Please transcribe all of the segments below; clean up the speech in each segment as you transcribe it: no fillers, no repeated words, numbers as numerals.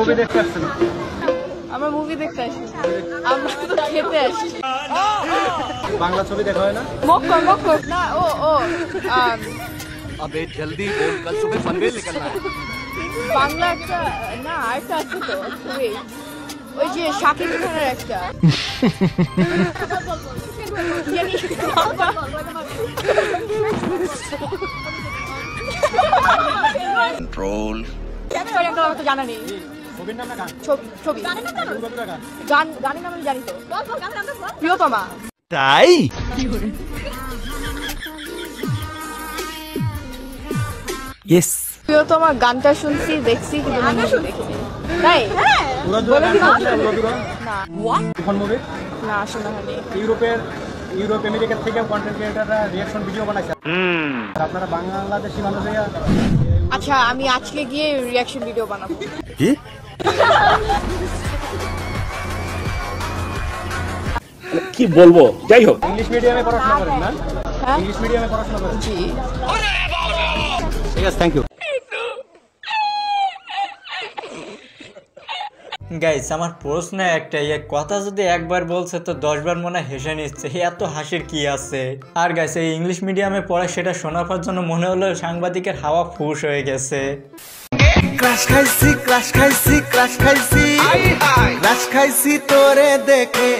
Movie দেখতে আসছেন? আমরা মুভি দেখতে আসছি, আমরা তো খেতে আসছি। বাংলা ছবি দেখা হয় না? মক্কর মক্কর না, ও अबे जल्दी बोल, कल सुबह पनवेल निकलना है। বাংলা একটা না, আরেকটা আছে তো, ওই যে শাকিব খানের একটা कंट्रोल আমার তো জানা নেই। ছবির নাম না গান? ছবি গান। গানের নাম আমি জানি তো, প্রিয়তমা। তাই ইয়েস প্রিয়তমা গানটা শুনছি, দেখছি, কিন্তু দেখছি তাই বলে দিব না। কোন মুভি? না শোনা হয়নি। ইউরোপ আমেরিকা থেকে কন্টেন্ট ক্রিয়েটররা রিঅ্যাকশন ভিডিও বানাইছে। আর আপনারা বাংলাদেশি মানুষ হইয়া আচ্ছা, আমি আজকে গিয়ে রিঅ্যাকশন ভিডিও বানাবো। কি কি বলবো, যাই হোক। ইংলিশ মিডিয়ামে পড়াশোনা করেন না? হ্যাঁ ইংলিশ মিডিয়ামে পড়াশোনা করেন? জি। ঠিক আছে, থ্যাংক ইউ। গাইস, আমার প্রশ্ন একটাই, এক কথা যদি একবার বলছে তো 10 বার মনে হেসে নিচ্ছে, এত হাসির কি আছে? আর গাইস, এই ইংলিশ মিডিয়ামে পড়া সেটা শোনার পর জন্য মনে হলো সাংবাদিকের হাওয়া ফুস হয়ে গেছে। ক্রাশ খাইছি ক্রাশ খাইছি ক্রাশ খাইছি ক্রাশ খাইছি তোরে দেখে,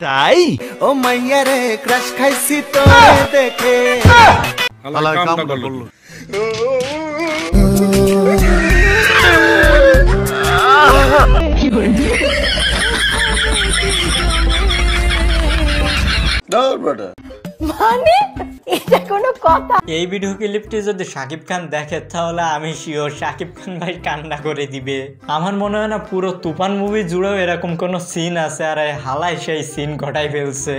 তাই ও মাইয়া রে ক্রাশ খাইছি তোরে দেখে। আল্লাহ কামটা করলো। মানে এটা কোনো কথা? এই ভিডিও ক্লিপটি যদি শাকিব খান দেখে তাহলে আমি শিওর শাকিব খান ভাই কান্না করে দিবে। আমার মনে হয় না পুরো তুফান মুভি জুড়েও এরকম কোনো সিন আছে, আর হালাই সেই সিন ঘটাই ফেলছে।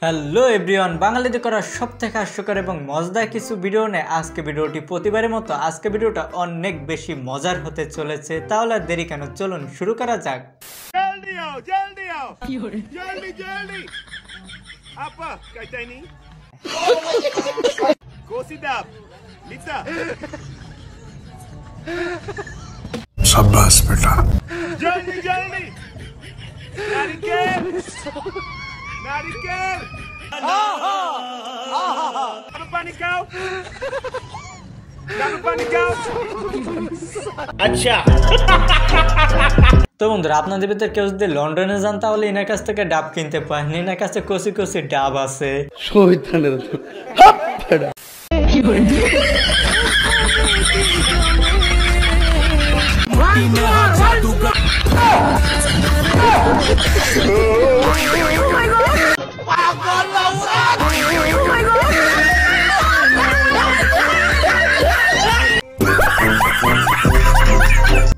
হ্যালো এভরিওয়ান, বাঙালিতে করা সব থেকে হাস্যকর এবং মজাদার কিছু ভিডিও নিয়ে আজকে ভিডিওটি প্রতিবারের মতো আজকে ভিডিওটা অনেক বেশি মজার হতে চলেছে। তাহলে আর দেরি কেন, চলুন শুরু করা যাক। जल्दी आओ जल्दी आओ जल्दी जल्दी आपा कहता नहीं कोसीदाब लिसा शाबाश बेटा। जल्दी जल्दी नारिकेल नारिकेल अब पानी खाओ पानी खाओ। अच्छा তো বন্ধুরা, আপনাদের ভিতরে কেউ যদি লন্ডনে যান তাহলে এনার কাছ থেকে ডাব কিনতে পারেন। এনার কাছে কচি কচি ডাব আছে।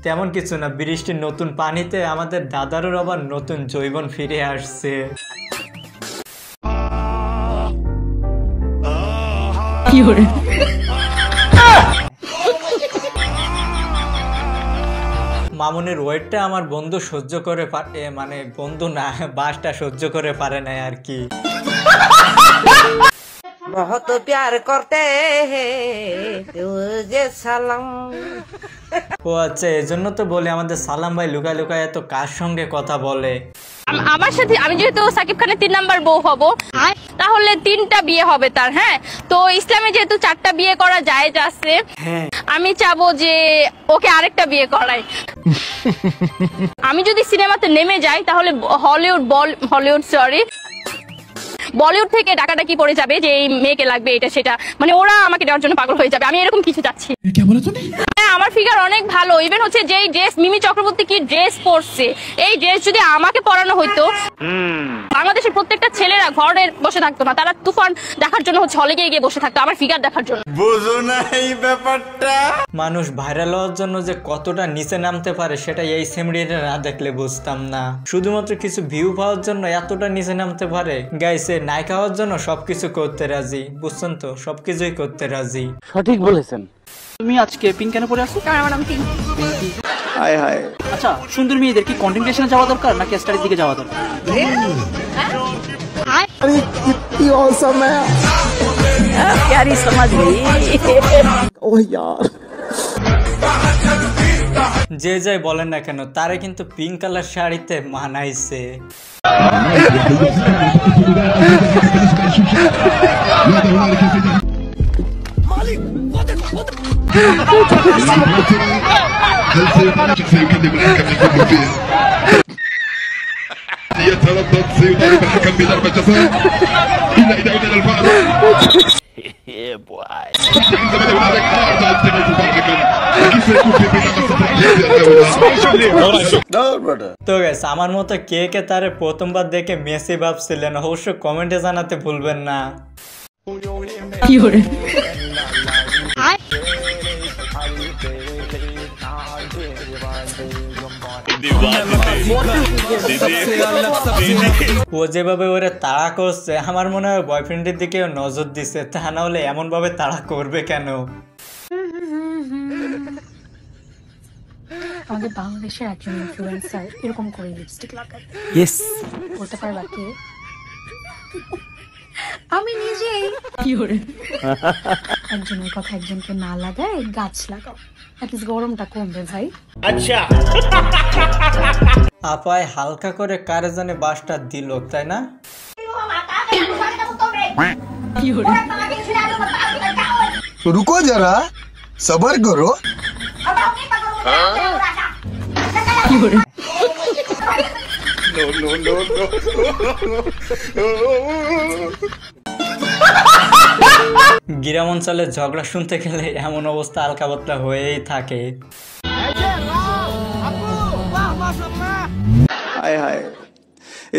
তেমন কিছু না, বৃষ্টির নতুন পানিতে আমাদের দাদারও আবার নতুন জৈবন ফিরে আসছে। মামুনের ওয়েটটা আমার বন্ধু সহ্য করে পারে, মানে বন্ধু না, বাসটা সহ্য করে পারে না আর কি। बहुत प्यार करते हैं तुझे सलाम। ও আচ্ছা, এজন্য তো বলি আমাদের সালাম ভাই লুকায় লুকায় এত কার সঙ্গে কথা বলে। আমার সাথে আমি যেহেতু সাকিব খানের 3 নাম্বার বউ হব, তাহলে 3টা বিয়ে হবে তার। হ্যাঁ, তো ইসলামে যেহেতু 4টা বিয়ে করা জায়েজ আছে, আমি চাবো যে ওকে আরেকটা বিয়ে করাই। আমি যদি সিনেমাতে নেমে যাই তাহলে বলিউড থেকে ডাকাডাকি পড়ে যাবে যে এই মেয়েকে লাগবে এটা সেটা, মানে ওরা আমাকে দেওয়ার জন্য পাগল হয়ে যাবে। আমি এরকম কিছু চাচ্ছি। হ্যাঁ, আমার ফিগার অনেক ভালো। ইভেন হচ্ছে যেই ড্রেস মিমি চক্রবর্তী কি ড্রেস পরছে, এই ড্রেস যদি আমাকে পরানো হইতো, বাংলাদেশের প্রত্যেকটা ছেলেরা ঘরে বসে থাকতো না, তারা তুফান দেখার জন্য হচ্ছে হলে গিয়ে বসে থাকতো আমার ফিগার দেখার জন্য। বুঝো না এই ব্যাপারটা? মানুষ ভাইরাল হওয়ার জন্য যে কতটা নিচে নামতে পারে সেটা এই সেমরিটা না দেখলে বুঝতাম না। শুধুমাত্র কিছু ভিউ পাওয়ার জন্য এতটা নিচে নামতে পারে। গাইছে নায়িকা হওয়ার জন্য সবকিছু করতে রাজি, বুঝছেন তো, সবকিছুই করতে রাজি। সঠিক বলেছেন। তুমি আজকে পিঙ্ক কেন পরে আসছো? কারণ আমার নাম পিঙ্ক। হায় হায়। আচ্ছা, সুন্দর মেয়েদের কি কন্টেন্ট ক্রিয়েশনে যাওয়া দরকার নাকি স্টাডির দিকে যাওয়া দরকার? अरे कितनी औसम है। प्यारी समझ गई। ओह यार। যে যাই বলেন না কেন, তারে কিন্তু পিঙ্ক কালার শাড়িতে মানাইছে। তো গাইস, আমার মতো কে কে তারে প্রথমবার দেখে মেসি ভাবছিলেন অবশ্য কমেন্টে জানাতে ভুলবেন না। ও যেভাবে ওরে তাড়া করছে, আমার মনে হয় বয়ফ্রেন্ডের দিকে নজর দিছে, তা না হলে এমন ভাবে তাড়া করবে কেন? আমাদের বাংলাদেশের একজন ইনফ্লুয়েন্সার এরকম করে লিপস্টিক লাগায়। ইয়েস, বলতে পারবা কে? আমি নিজেই। একজনের কথা একজনকে না লাগায় গাছ লাগাও, অ্যাটলিস্ট গরমটা কমবে ভাই। अच्छा আপায় হালকা করে কারে জানে বাসটা দিল, তাই না? रुको जरा, सबर करो। গ্রাম অঞ্চলে ঝগড়া শুনতে গেলে এমন অবস্থা হালকা পাতলা হয়েই থাকে। हाय हाय,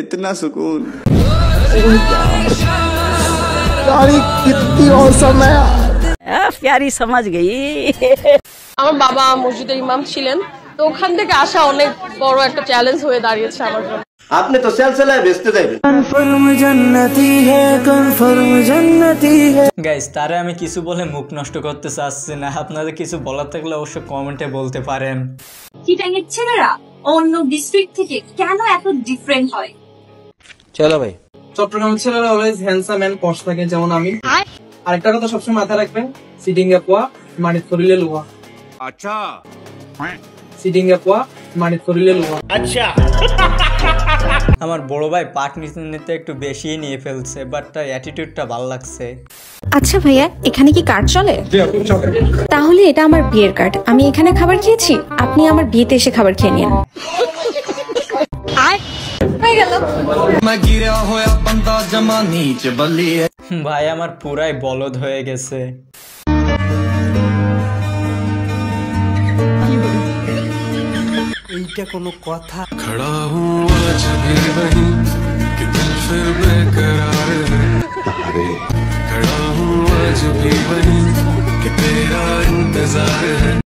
इतना सुकून। यार कितनी औसम है यार। प्यारी समझ गई। আমার বাবা মসজিদের ইমাম ছিলেন, তো ওখান থেকে আসা অনেক বড় একটা চ্যালেঞ্জ হয়ে দাঁড়িয়েছে আমার জন্য। आपने तो सेलसेला बेचते थे। গাইস, তারে আমি কিছু বলে মুখ নষ্ট করতে চাচ্ছি না, আপনাদের কিছু বলার থাকলে অবশ্যই কমেন্টে বলতে পারেন। চিটাঙ্গের ছেলেরা অন্য ডিস্ট্রিক্ট থেকে কেন এত ডিফারেন্ট হয়? चलो भाई, চট্টগ্রামের ছেলেরা অলওয়েজ হ্যান্ডসাম এন্ড পশ থাকে, যেমন আমি। আরেকটা কথা সবসময় মাথায় রাখবেন, সিটিং এ পোয়া মানে শরীরে লোহা। अच्छा সিটিং এ পোয়া মানে শরীরে লোহা। अच्छा আমার বড় ভাই পাট নিতে একটু বেশিই নিয়ে ফেলছে, বাট তার অ্যাটিটিউডটা ভালো লাগছে। আচ্ছা ভাইয়া, এখানে কি কার্ড চলে? তাহলে এটা আমার বিয়ের কার্ড। আমি এখানে খাবার খেয়েছি, আপনি আমার বিয়েতে এসে খাবার খেয়ে নিন। ভাই আমার পুরাই বলদ হয়ে গেছে। এইটা কোনো কথা? खड़ा हूँ आज भी वहीं कि दिल फिर बेकरार है। खड़ा हूँ आज भी वहीं कि तेरा इंतजार है।